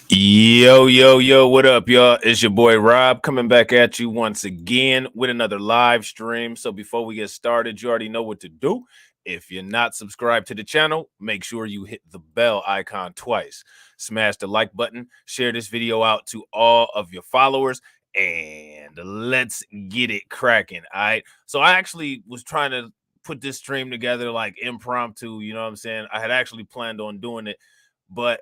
Yo, what up, y'all? It's your boy Rob coming back at you once again with another live stream. So before we get started, you already know what to do. If you're not subscribed to the channel, make sure you hit the bell icon twice. Smash the like button, share this video out to all of your followers, and let's get it cracking. All right. So I actually was trying to put this stream together like impromptu, you know what I'm saying? I had actually planned on doing it, but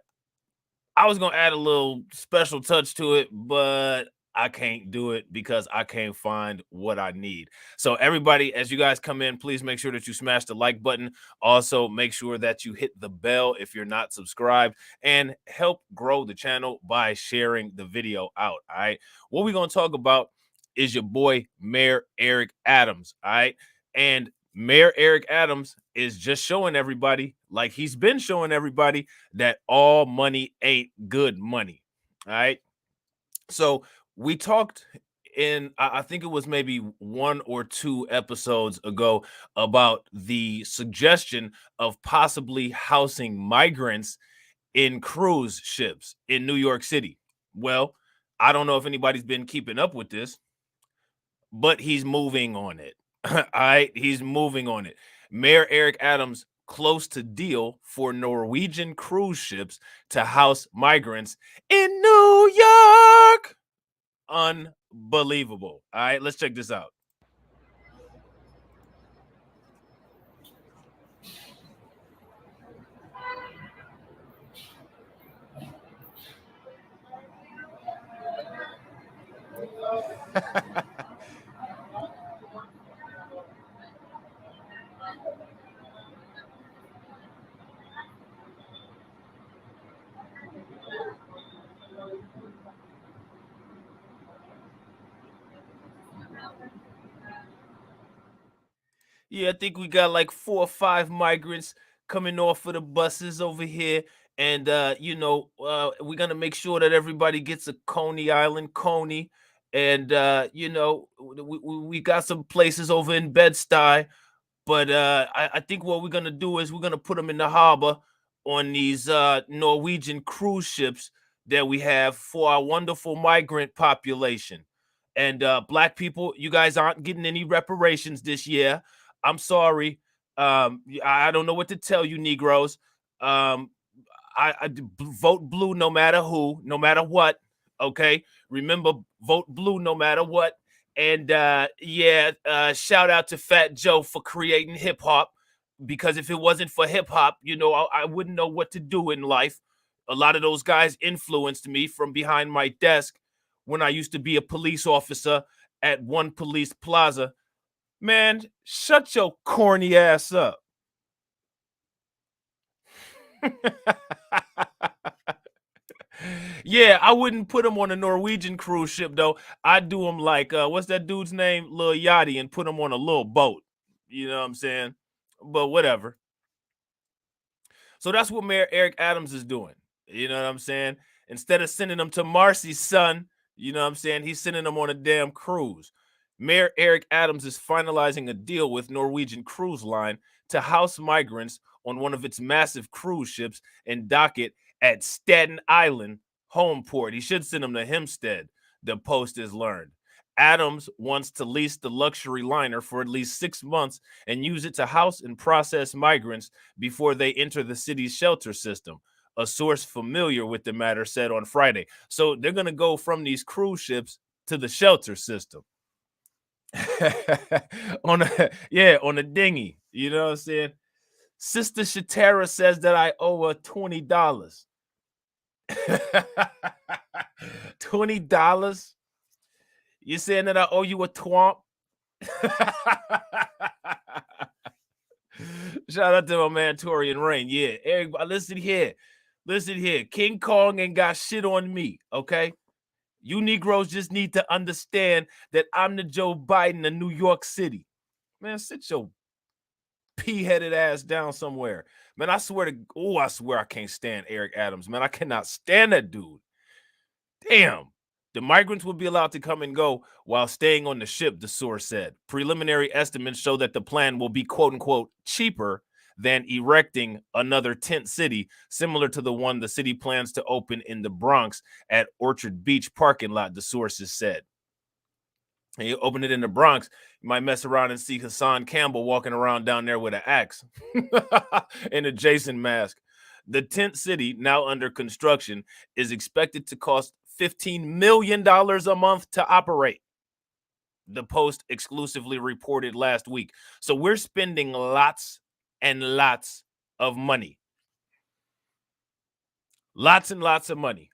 I was gonna add a little special touch to it, but I can't do it because I can't find what I need. So everybody, as you guys come in, please make sure that you smash the like button. Also, make sure that you hit the bell if you're not subscribed and help grow the channel by sharing the video out. All right. What we're gonna talk about is your boy Mayor Eric Adams. All right. And Mayor Eric Adams is just showing everybody, like he's been showing everybody, that all money ain't good money. All right. So we talked in, I think it was maybe 1 or 2 episodes ago, about the suggestion of possibly housing migrants in cruise ships in New York City. Well, I don't know if anybody's been keeping up with this, but he's moving on it. All right. He's moving on it. Mayor Eric Adams close to deal for Norwegian cruise ships to house migrants in New York. Unbelievable. All right, let's check this out. Yeah, I think we got like 4 or 5 migrants coming off of the buses over here. And we're gonna make sure that everybody gets a Coney Island Coney. And we got some places over in Bed-Stuy. But I think what we're gonna do is we're gonna put them in the harbor on these Norwegian cruise ships that we have for our wonderful migrant population. And black people, you guys aren't getting any reparations this year. I'm sorry. I don't know what to tell you, Negroes. Um, vote blue no matter who, no matter what. Okay, remember, vote blue no matter what. And shout out to Fat Joe for creating hip hop, because if it wasn't for hip hop, I wouldn't know what to do in life. A lot of those guys influenced me from behind my desk when I used to be a police officer at One Police Plaza. Man, shut your corny ass up. Yeah, I wouldn't put him on a Norwegian cruise ship though. I'd do him like what's that dude's name? Lil Yachty, and put him on a little boat. You know what I'm saying? But whatever. So that's what Mayor Eric Adams is doing. You know what I'm saying? Instead of sending them to Marcy's son, you know what I'm saying? He's sending them on a damn cruise. Mayor Eric Adams is finalizing a deal with Norwegian Cruise Line to house migrants on one of its massive cruise ships and dock it at Staten Island home port. He should send them to Hempstead, the Post has learned. Adams wants to lease the luxury liner for at least 6 months and use it to house and process migrants before they enter the city's shelter system. A source familiar with the matter said on Friday. So they're going to go from these cruise ships to the shelter system. on a dinghy. You know what I'm saying? Sister Shatara says that I owe her $20. $20? You saying that I owe you a twomp? Shout out to my man Torian Rain. Yeah, Eric, listen here. Listen here. King Kong ain't got shit on me, okay? You Negroes just need to understand that I'm the Joe Biden of New York City. Man, sit your pea-headed ass down somewhere. Man, I swear I can't stand Eric Adams. Man, I cannot stand that dude. Damn. The migrants will be allowed to come and go while staying on the ship, the source said. Preliminary estimates show that the plan will be, quote unquote, cheaper than erecting another tent city similar to the one the city plans to open in the Bronx at Orchard Beach parking lot, the sources said. And you open it in the Bronx, you might mess around and see Hassan Campbell walking around down there with an axe and a Jason mask. The tent city, now under construction, is expected to cost $15 million a month to operate. The Post exclusively reported last week. So we're spending lots and lots of money. Lots and lots of money.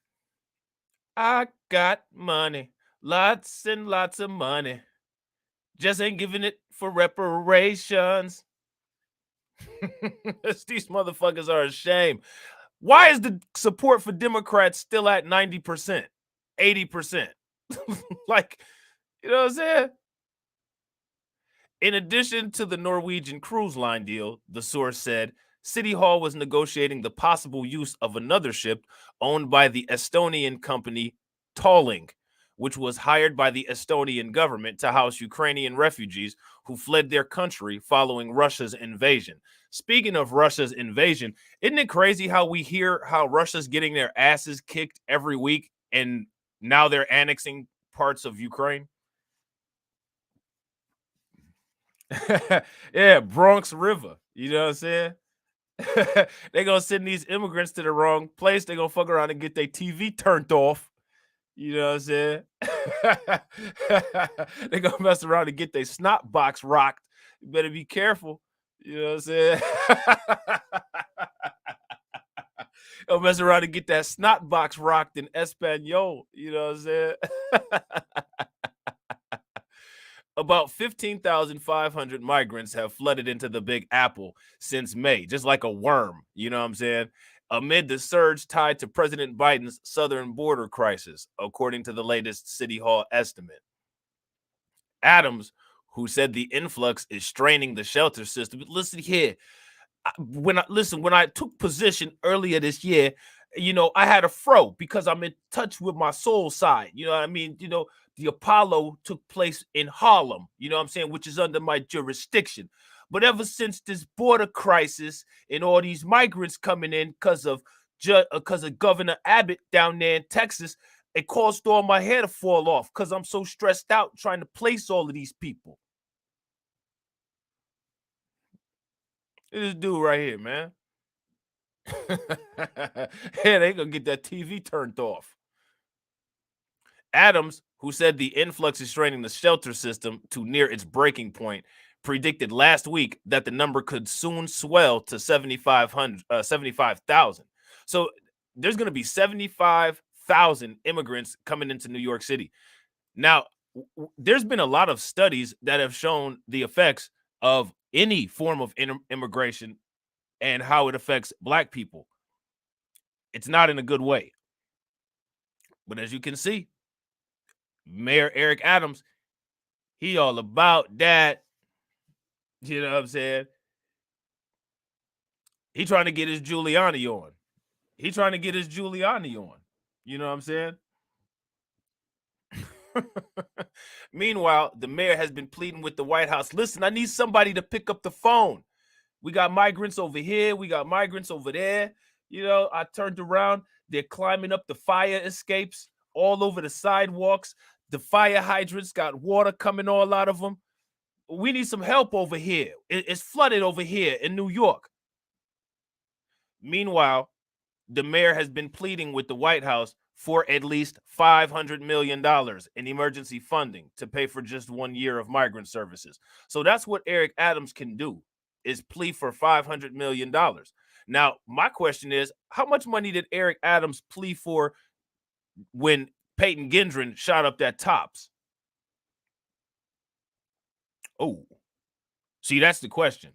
I got money. Lots and lots of money. Just ain't giving it for reparations. These motherfuckers are a shame. Why is the support for Democrats still at 90%, 80%? Like, you know what I'm saying? In addition to the Norwegian cruise line deal, the source said, City Hall was negotiating the possible use of another ship owned by the Estonian company Talkin, which was hired by the Estonian government to house Ukrainian refugees who fled their country following Russia's invasion. Speaking of Russia's invasion, isn't it crazy how we hear how Russia's getting their asses kicked every week and now they're annexing parts of Ukraine? Yeah, Bronx River. You know what I'm saying? They're gonna send these immigrants to the wrong place. They're gonna fuck around and get their TV turned off. You know what I'm saying? They're gonna mess around and get their snot box rocked. You better be careful. You know what I'm saying? They'll mess around and get that snot box rocked in Espanol. You know what I'm saying? About 15,500 migrants have flooded into the Big Apple since May, just like a worm, you know what I'm saying? Amid the surge tied to President Biden's southern border crisis, according to the latest City Hall estimate. Adams, who said the influx is straining the shelter system. Listen here, when I took position earlier this year, you know, I had a fro because I'm in touch with my soul side. You know what I mean? You know, the Apollo took place in Harlem, you know what I'm saying, which is under my jurisdiction. But ever since this border crisis and all these migrants coming in because of Governor Abbott down there in Texas, it caused all my hair to fall off because I'm so stressed out trying to place all of these people. This dude right here, man. Yeah, they gonna get that TV turned off. Adams, who said the influx is straining the shelter system to near its breaking point, predicted last week that the number could soon swell to 75,000. So there's going to be 75,000 immigrants coming into New York City. Now, there's been a lot of studies that have shown the effects of any form of immigration and how it affects Black people. It's not in a good way. But as you can see, Mayor Eric Adams, he all about that. You know what I'm saying? He trying to get his Giuliani on. He trying to get his Giuliani on. You know what I'm saying? Meanwhile, the mayor has been pleading with the White House. Listen, I need somebody to pick up the phone. We got migrants over here. We got migrants over there. You know, I turned around. They're climbing up the fire escapes all over the sidewalks. The fire hydrants got water coming all out of them. We need some help over here. It's flooded over here in New York. Meanwhile, the mayor has been pleading with the White House for at least $500 million in emergency funding to pay for just 1 year of migrant services. So that's what Eric Adams can do, is plea for $500 million. Now, my question is, how much money did Eric Adams plea for when Peyton Gendron shot up that Tops? Oh, see, that's the question.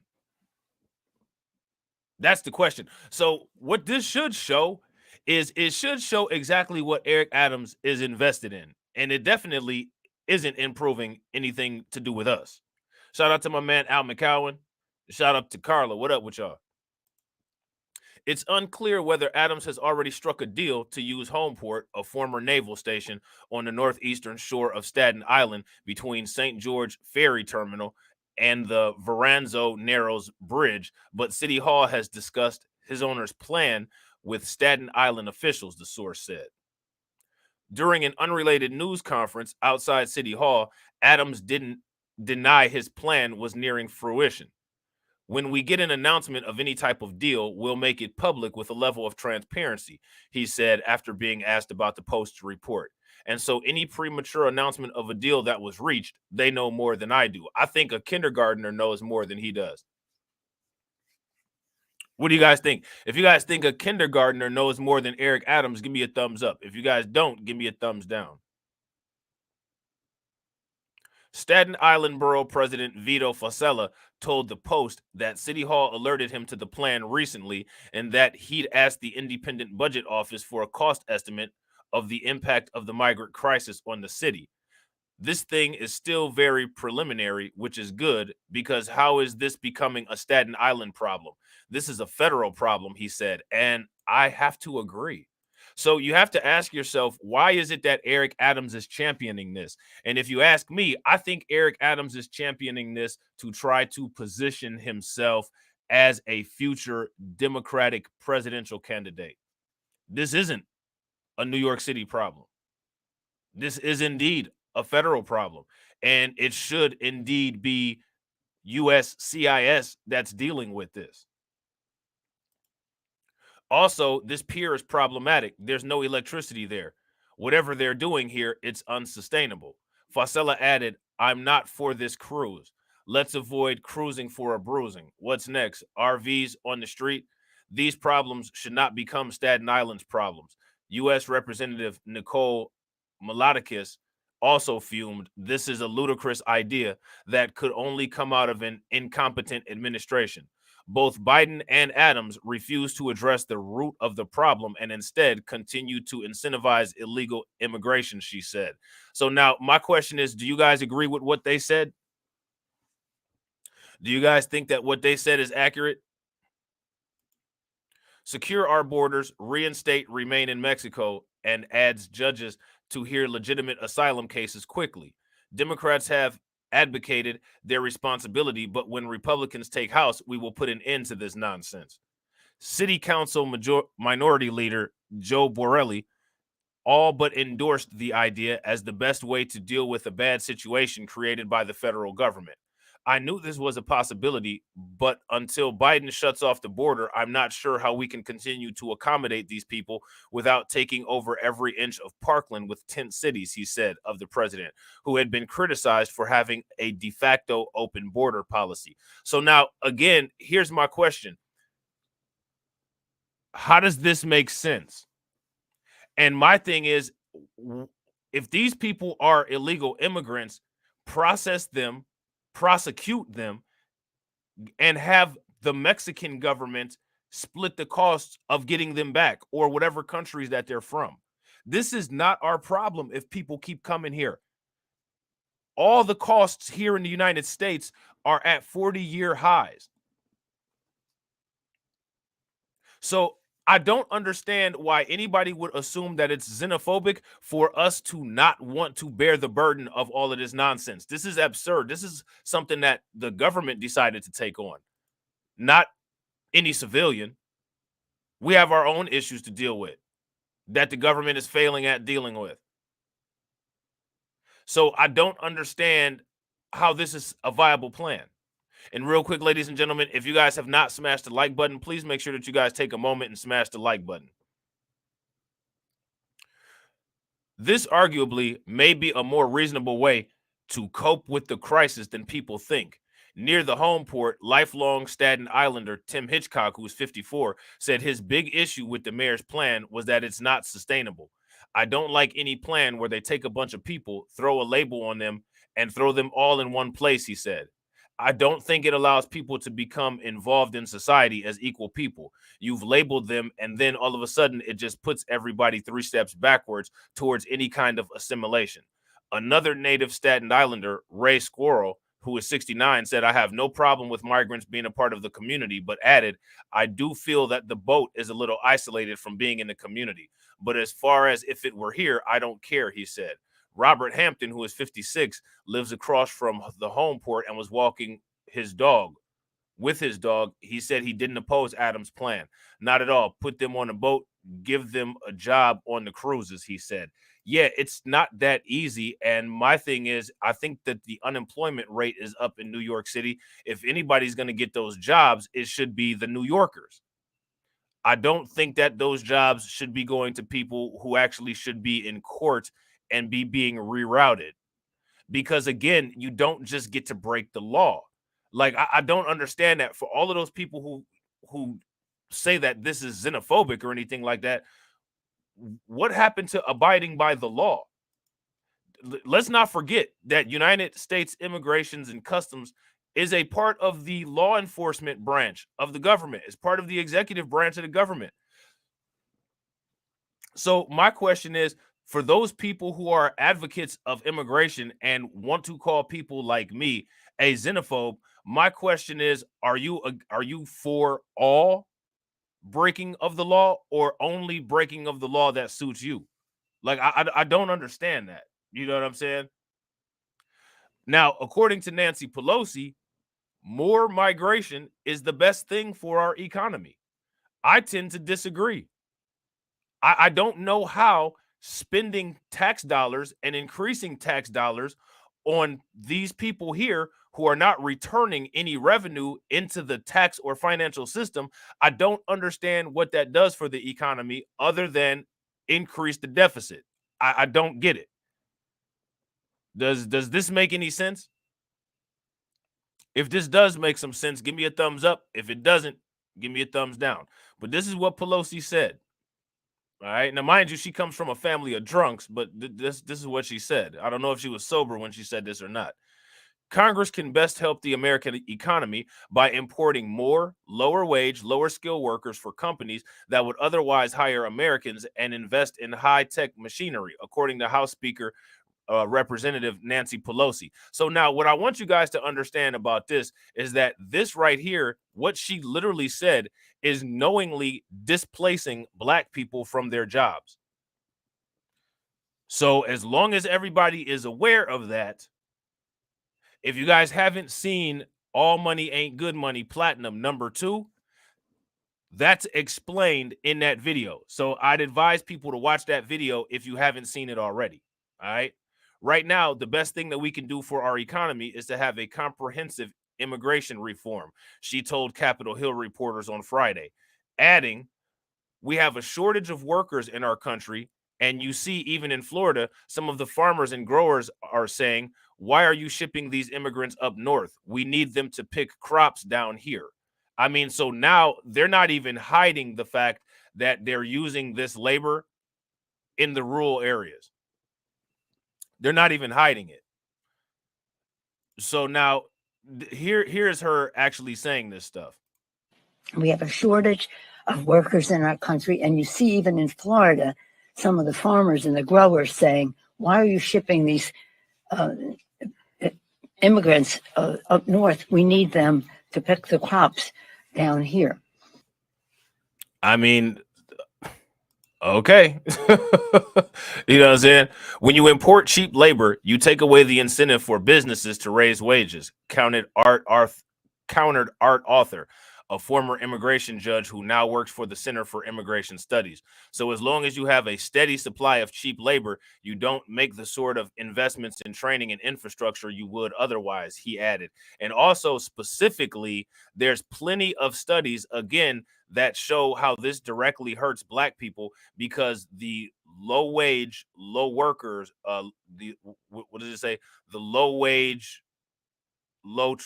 That's the question. So what this should show is it should show exactly what Eric Adams is invested in. And it definitely isn't improving anything to do with us. Shout out to my man, Al McCowan. Shout out to Carla. What up with y'all? It's unclear whether Adams has already struck a deal to use Homeport, a former naval station on the northeastern shore of Staten Island between St. George Ferry Terminal and the Verrazano Narrows Bridge, but City Hall has discussed his owner's plan with Staten Island officials, the source said. During an unrelated news conference outside City Hall, Adams didn't deny his plan was nearing fruition. When we get an announcement of any type of deal, we'll make it public with a level of transparency, he said after being asked about the Post's report. And so any premature announcement of a deal that was reached, they know more than I do. I think a kindergartner knows more than he does. What do you guys think? If you guys think a kindergartner knows more than Eric Adams, give me a thumbs up. If you guys don't, give me a thumbs down. Staten Island Borough President Vito Fossella told the Post that City Hall alerted him to the plan recently and that he'd asked the Independent Budget Office for a cost estimate of the impact of the migrant crisis on the city. This thing is still very preliminary, which is good because how is this becoming a Staten Island problem? This is a federal problem, he said, and I have to agree. So you have to ask yourself, why is it that Eric Adams is championing this? And if you ask me, I think Eric Adams is championing this to try to position himself as a future Democratic presidential candidate. This isn't a New York City problem. This is indeed a federal problem, and it should indeed be USCIS that's dealing with this. Also, this pier is problematic. There's no electricity there. Whatever they're doing here, it's unsustainable. Fossella added, I'm not for this cruise. Let's avoid cruising for a bruising. What's next? RVs on the street? These problems should not become Staten Island's problems. U.S. Representative Nicole Melodicus also fumed. This is a ludicrous idea that could only come out of an incompetent administration. Both Biden and Adams refused to address the root of the problem and instead continue to incentivize illegal immigration, she said. So now my question is, do you guys agree with what they said? Do you guys think that what they said is accurate? Secure our borders, reinstate remain in Mexico, and adds judges to hear legitimate asylum cases quickly. Democrats have advocated their responsibility, but when Republicans take House, we will put an end to this nonsense. City Council Minority Leader Joe Borelli all but endorsed the idea as the best way to deal with a bad situation created by the federal government. I knew this was a possibility, but until Biden shuts off the border, I'm not sure how we can continue to accommodate these people without taking over every inch of Parkland with tent cities, he said of the president, who had been criticized for having a de facto open border policy. So now, again, here's my question. How does this make sense? And my thing is, if these people are illegal immigrants, process them, prosecute them, and have the Mexican government split the costs of getting them back or whatever countries that they're from. This is not our problem if people keep coming here. All the costs here in the United States are at 40-year highs. So I don't understand why anybody would assume that it's xenophobic for us to not want to bear the burden of all of this nonsense. This is absurd. This is something that the government decided to take on, not any civilian. We have our own issues to deal with that the government is failing at dealing with. So I don't understand how this is a viable plan. And real quick, ladies and gentlemen, if you guys have not smashed the like button, please make sure that you guys take a moment and smash the like button. This arguably may be a more reasonable way to cope with the crisis than people think. Near the home port, lifelong Staten Islander Tim Hitchcock, who's 54, said his big issue with the mayor's plan was that it's not sustainable. I don't like any plan where they take a bunch of people, throw a label on them, and throw them all in one place, he said. I don't think it allows people to become involved in society as equal people. You've labeled them, and then all of a sudden, it just puts everybody 3 steps backwards towards any kind of assimilation. Another native Staten Islander, Ray Squirrel, who is 69, said, I have no problem with migrants being a part of the community, but added, I do feel that the boat is a little isolated from being in the community. But as far as if it were here, I don't care, he said. Robert Hampton, who is 56, lives across from the home port and was walking his dog. With his dog, he said he didn't oppose Adams' plan. Not at all. Put them on a boat, give them a job on the cruises, he said. Yeah, it's not that easy. And my thing is, I think that the unemployment rate is up in New York City. If anybody's going to get those jobs, it should be the New Yorkers. I don't think that those jobs should be going to people who actually should be in court and be being rerouted. Because again, you don't just get to break the law. Like I don't understand that. For all of those people who say that this is xenophobic or anything like that, what happened to abiding by the law? Let's not forget that United States Immigrations and Customs is a part of the law enforcement branch of the government. It's part of the executive branch of the government. So my question is, for those people who are advocates of immigration and want to call people like me a xenophobe, my question is, are you for all breaking of the law or only breaking of the law that suits you? Like, I don't understand that. You know what I'm saying? Now, according to Nancy Pelosi, more migration is the best thing for our economy. I tend to disagree. I don't know how spending tax dollars and increasing tax dollars on these people here who are not returning any revenue into the tax or financial system. I don't understand what that does for the economy other than increase the deficit. I don't get it. Does this make any sense? If this does make some sense, give me a thumbs up. If it doesn't, give me a thumbs down. But this is what Pelosi said. All right. Now, mind you, she comes from a family of drunks, but this is what she said. I don't know if she was sober when she said this or not. Congress can best help the American economy by importing more lower wage, lower skill workers for companies that would otherwise hire Americans and invest in high tech machinery, according to House Speaker Representative Nancy Pelosi. So now what I want you guys to understand about this is that this right here, what she literally said, is knowingly displacing Black people from their jobs. So as long as everybody is aware of that, if you guys haven't seen All Money Ain't Good Money Platinum #2, that's explained in that video. So I'd advise people to watch that video if you haven't seen it already. All right. Right now, the best thing that we can do for our economy is to have a comprehensive immigration reform, she told Capitol Hill reporters on Friday, adding, we have a shortage of workers in our country. And you see, even in Florida, some of the farmers and growers are saying, why are you shipping these immigrants up north? We need them to pick crops down here. I mean, so now they're not even hiding the fact that they're using this labor in the rural areas. They're not even hiding it. So now here's her actually saying this stuff. We have a shortage of workers in our country. And you see, even in Florida, some of the farmers and the growers saying, why are you shipping these immigrants up north? We need them to pick the crops down here. I mean, okay. You know what I'm saying? When you import cheap labor, you take away the incentive for businesses to raise wages. Countered Art Author, a former immigration judge who now works for the Center for Immigration Studies. So as long as you have a steady supply of cheap labor, you don't make the sort of investments in training and infrastructure you would otherwise, he added. And also specifically, there's plenty of studies, again, that show how this directly hurts Black people, because the low wage, low workers, what does it say? The low wage, low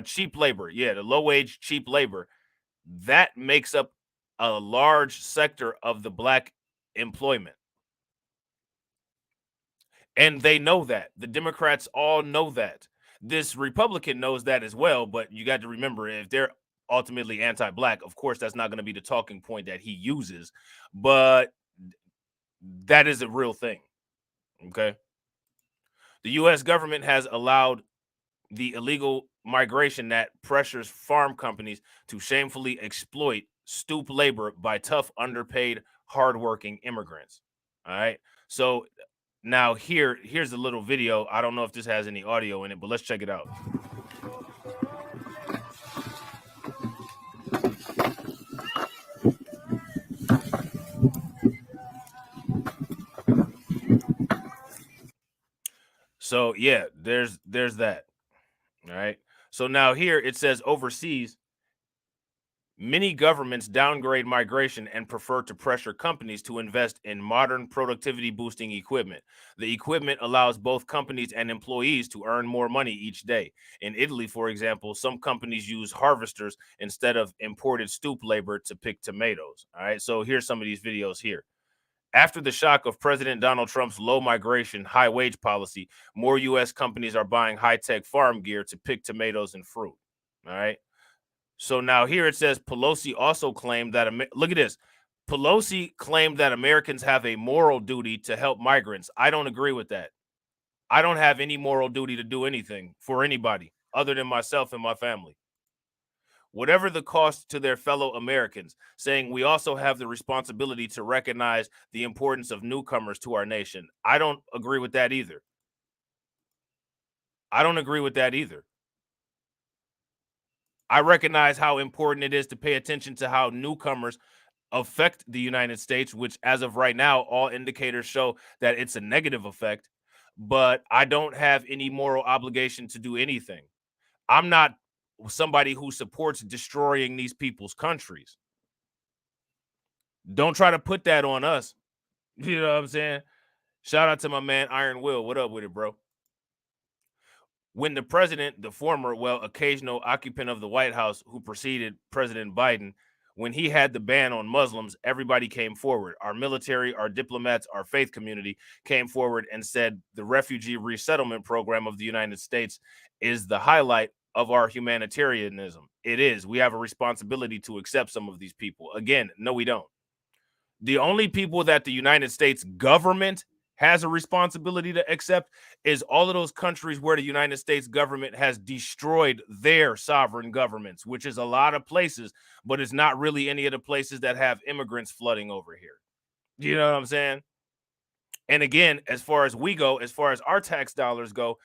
cheap labor. Yeah, the low wage, cheap labor, that makes up a large sector of the Black employment. And they know that. The Democrats all know that. This Republican knows that as well. But you got to remember, if they're ultimately anti-Black, of course, that's not going to be the talking point that he uses. But that is a real thing. Okay. The U.S. government has allowed the illegal migration that pressures farm companies to shamefully exploit stoop labor by tough, underpaid, hardworking immigrants. All right. So now here's a little video. I don't know if this has any audio in it, but let's check it out. So yeah, there's that. All right. So now here it says overseas, many governments downgrade migration and prefer to pressure companies to invest in modern productivity boosting equipment. The equipment allows both companies and employees to earn more money each day. In Italy, for example, some companies use harvesters instead of imported stoop labor to pick tomatoes. All right. So here's some of these videos here. After the shock of President Donald Trump's low migration, high wage policy, more U.S. companies are buying high tech farm gear to pick tomatoes and fruit. All right. So now here it says Pelosi also claimed that, look at this. Pelosi claimed that Americans have a moral duty to help migrants. I don't agree with that. I don't have any moral duty to do anything for anybody other than myself and my family. Whatever the cost to their fellow Americans, saying we also have the responsibility to recognize the importance of newcomers to our nation. I don't agree with that either. I don't agree with that either. I recognize how important it is to pay attention to how newcomers affect the United States, which as of right now, all indicators show that it's a negative effect, but I don't have any moral obligation to do anything. I'm not somebody who supports destroying these people's countries. Don't try to put that on us. You know what I'm saying? Shout out to my man Iron Will. What up with it, bro? When the president, the former, occasional occupant of the White House who preceded President Biden, when he had the ban on Muslims, everybody came forward. Our military, our diplomats, our faith community came forward and said the refugee resettlement program of the United States is the highlight of our humanitarianism. It is. We have a responsibility to accept some of these people. Again, no, we don't. The only people that the United States government has a responsibility to accept is all of those countries where the United States government has destroyed their sovereign governments, which is a lot of places, but it's not really any of the places that have immigrants flooding over here. You know what I'm saying? And again, as far as we go, as far as our tax dollars go,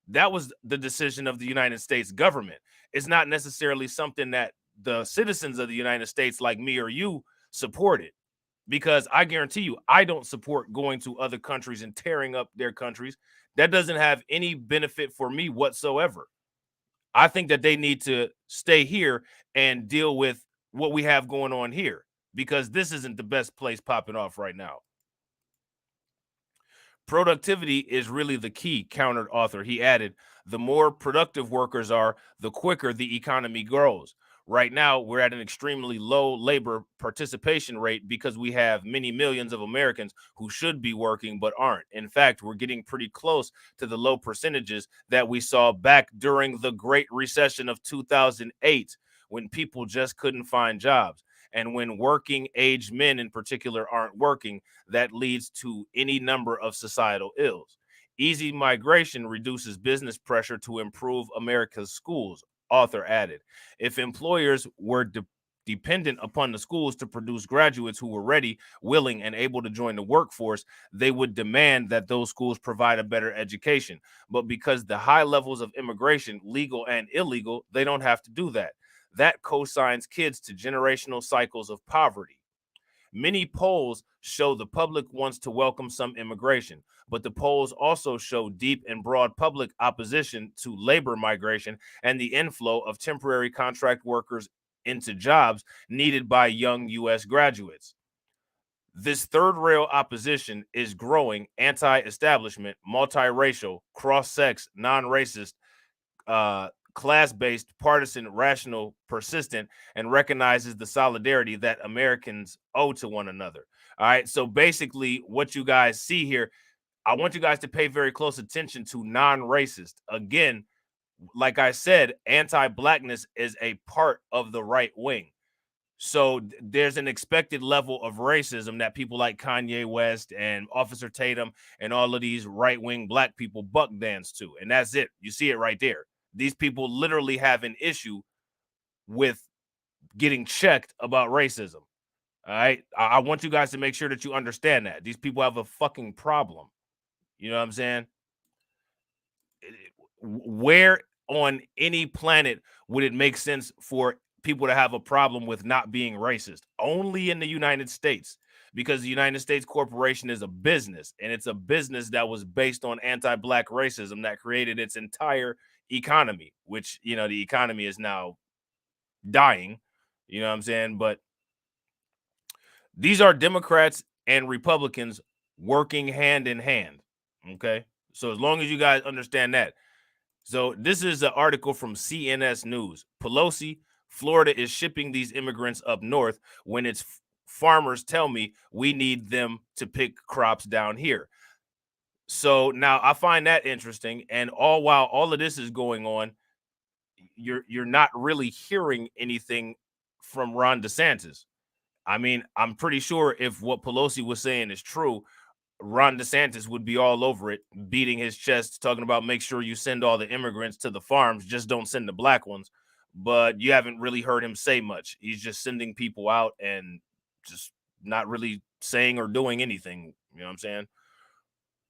that was the decision of the United States government. It's not necessarily something that the citizens of the United States, like me or you, supported. Because I guarantee you, I don't support going to other countries and tearing up their countries. That doesn't have any benefit for me whatsoever. I think that they need to stay here and deal with what we have going on here, because this isn't the best place popping off right now. Productivity is really the key, countered author. He added, the more productive workers are, the quicker the economy grows. Right now, we're at an extremely low labor participation rate because we have many millions of Americans who should be working but aren't. In fact, we're getting pretty close to the low percentages that we saw back during the Great Recession of 2008, when people just couldn't find jobs. And when working age men in particular aren't working, that leads to any number of societal ills. Easy migration reduces business pressure to improve America's schools, author added. If employers were dependent upon the schools to produce graduates who were ready, willing, and able to join the workforce, they would demand that those schools provide a better education. But because the high levels of immigration, legal and illegal, they don't have to do that. That cosigns kids to generational cycles of poverty. Many polls show the public wants to welcome some immigration, but the polls also show deep and broad public opposition to labor migration and the inflow of temporary contract workers into jobs needed by young U.S. graduates. This third rail opposition is growing, anti-establishment, multiracial, cross-sex, non-racist, class-based, partisan, rational, persistent, and recognizes the solidarity that Americans owe to one another. All right. So basically, what you guys see here, I want you guys to pay very close attention to non-racist. Again, like I said, anti-blackness is a part of the right wing. So there's an expected level of racism that people like Kanye West and Officer Tatum and all of these right-wing black people buck dance to. And that's it. You see it right there. These people literally have an issue with getting checked about racism. All right. I want you guys to make sure that you understand that. These people have a fucking problem. You know what I'm saying? Where on any planet would it make sense for people to have a problem with not being racist? Only in the United States. because the United States corporation is a business, and it's a business that was based on anti-black racism that created its entire economy, which, you know, the economy is now dying, you know what I'm saying? But these are Democrats and Republicans working hand in hand, okay? So as long as you guys understand that. So this is an article from CNS News. Pelosi, Florida is shipping these immigrants up north when its farmers tell me we need them to pick crops down here. So now I find that interesting. And all while all of this is going on, you're not really hearing anything from Ron DeSantis. I mean, I'm pretty sure if what Pelosi was saying is true, Ron DeSantis would be all over it, beating his chest, talking about make sure you send all the immigrants to the farms, just don't send the black ones. But you haven't really heard him say much. He's just sending people out and just not really saying or doing anything. You know what I'm saying?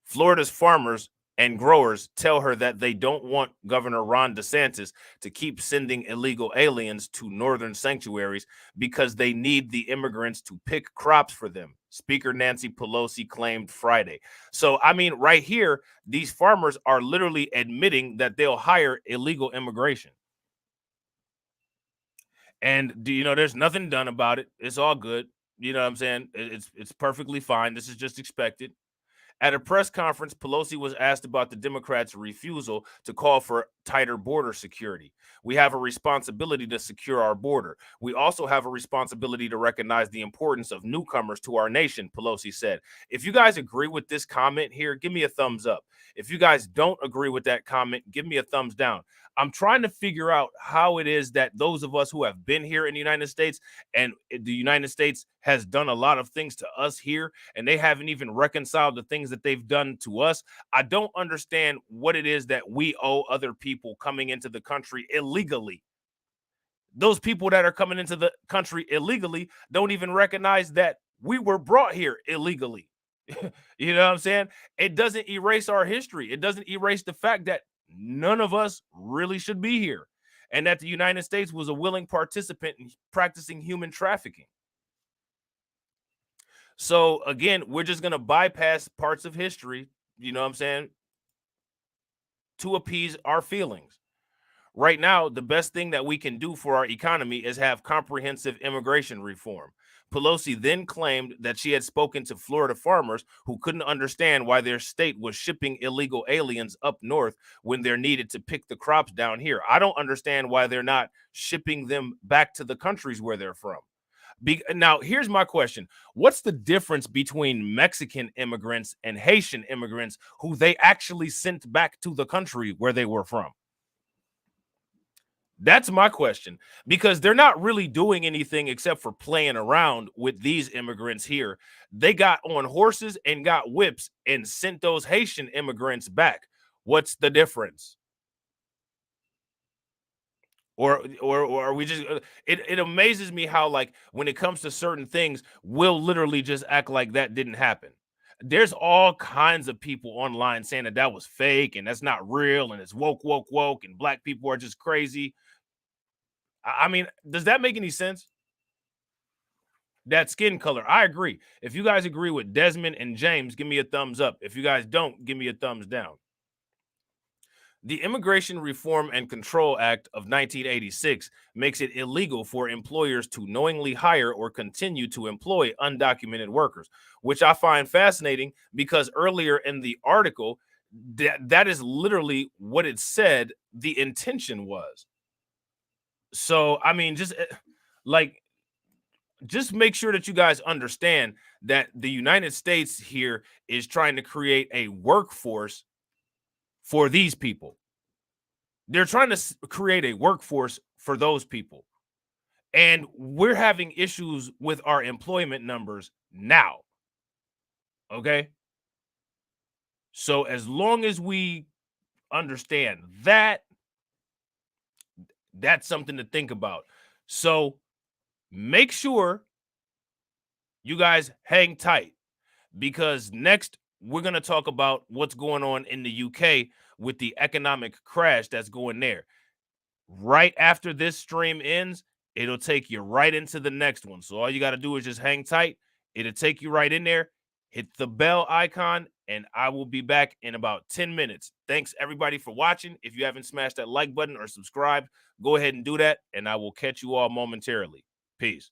Florida's farmers and growers tell her that they don't want Governor Ron DeSantis to keep sending illegal aliens to northern sanctuaries because they need the immigrants to pick crops for them, Speaker Nancy Pelosi claimed Friday. So, I mean, right here, these farmers are literally admitting that they'll hire illegal immigration. And do you know there's nothing done about it? It's all good. You know what I'm saying? It's perfectly fine. This is just expected. At a press conference, Pelosi was asked about the Democrats' refusal to call for tighter border security. We have a responsibility to secure our border. We also have a responsibility to recognize the importance of newcomers to our nation, Pelosi said. If you guys agree with this comment here, give me a thumbs up. If you guys don't agree with that comment, give me a thumbs down. I'm trying to figure out how it is that those of us who have been here in the United States, and the United States has done a lot of things to us here, and they haven't even reconciled the things that they've done to us. I don't understand what it is that we owe other people coming into the country illegally. Those people that are coming into the country illegally don't even recognize that we were brought here illegally. You know what I'm saying? It doesn't erase our history. It doesn't erase the fact that none of us really should be here, and that the United States was a willing participant in practicing human trafficking. So again, we're just going to bypass parts of history, you know what I'm saying, to appease our feelings. Right now, the best thing that we can do for our economy is have comprehensive immigration reform. Pelosi then claimed that she had spoken to Florida farmers who couldn't understand why their state was shipping illegal aliens up north when they're needed to pick the crops down here. I don't understand why they're not shipping them back to the countries where they're from. Now, here's my question. What's the difference between Mexican immigrants and Haitian immigrants who they actually sent back to the country where they were from? That's my question, because they're not really doing anything except for playing around with these immigrants here. They got on horses and got whips and sent those Haitian immigrants back. What's the difference? Or are we just it amazes me how, like, when it comes to certain things, we'll literally just act like that didn't happen. There's all kinds of people online saying that that was fake and that's not real and it's woke and black people are just crazy. I mean, does that make any sense? That skin color, I agree. If you guys agree with Desmond and James, give me a thumbs up. If you guys don't, give me a thumbs down. The Immigration Reform and Control Act of 1986 makes it illegal for employers to knowingly hire or continue to employ undocumented workers, which I find fascinating because earlier in the article, that is literally what it said the intention was. So, I mean, just make sure that you guys understand that the United States here is trying to create a workforce for these people. They're trying to create a workforce for those people. And we're having issues with our employment numbers now. Okay? So as long as we understand that, that's something to think about. So make sure you guys hang tight, because next we're going to talk about what's going on in the UK with the economic crash that's going there. Right after this stream ends, it'll take you right into the next one. So all you got to do is just hang tight It'll take you right in there. Hit the bell icon, and I will be back in about 10 minutes. Thanks, everybody, for watching. If you haven't smashed that like button or subscribed, go ahead and do that, and I will catch you all momentarily. Peace.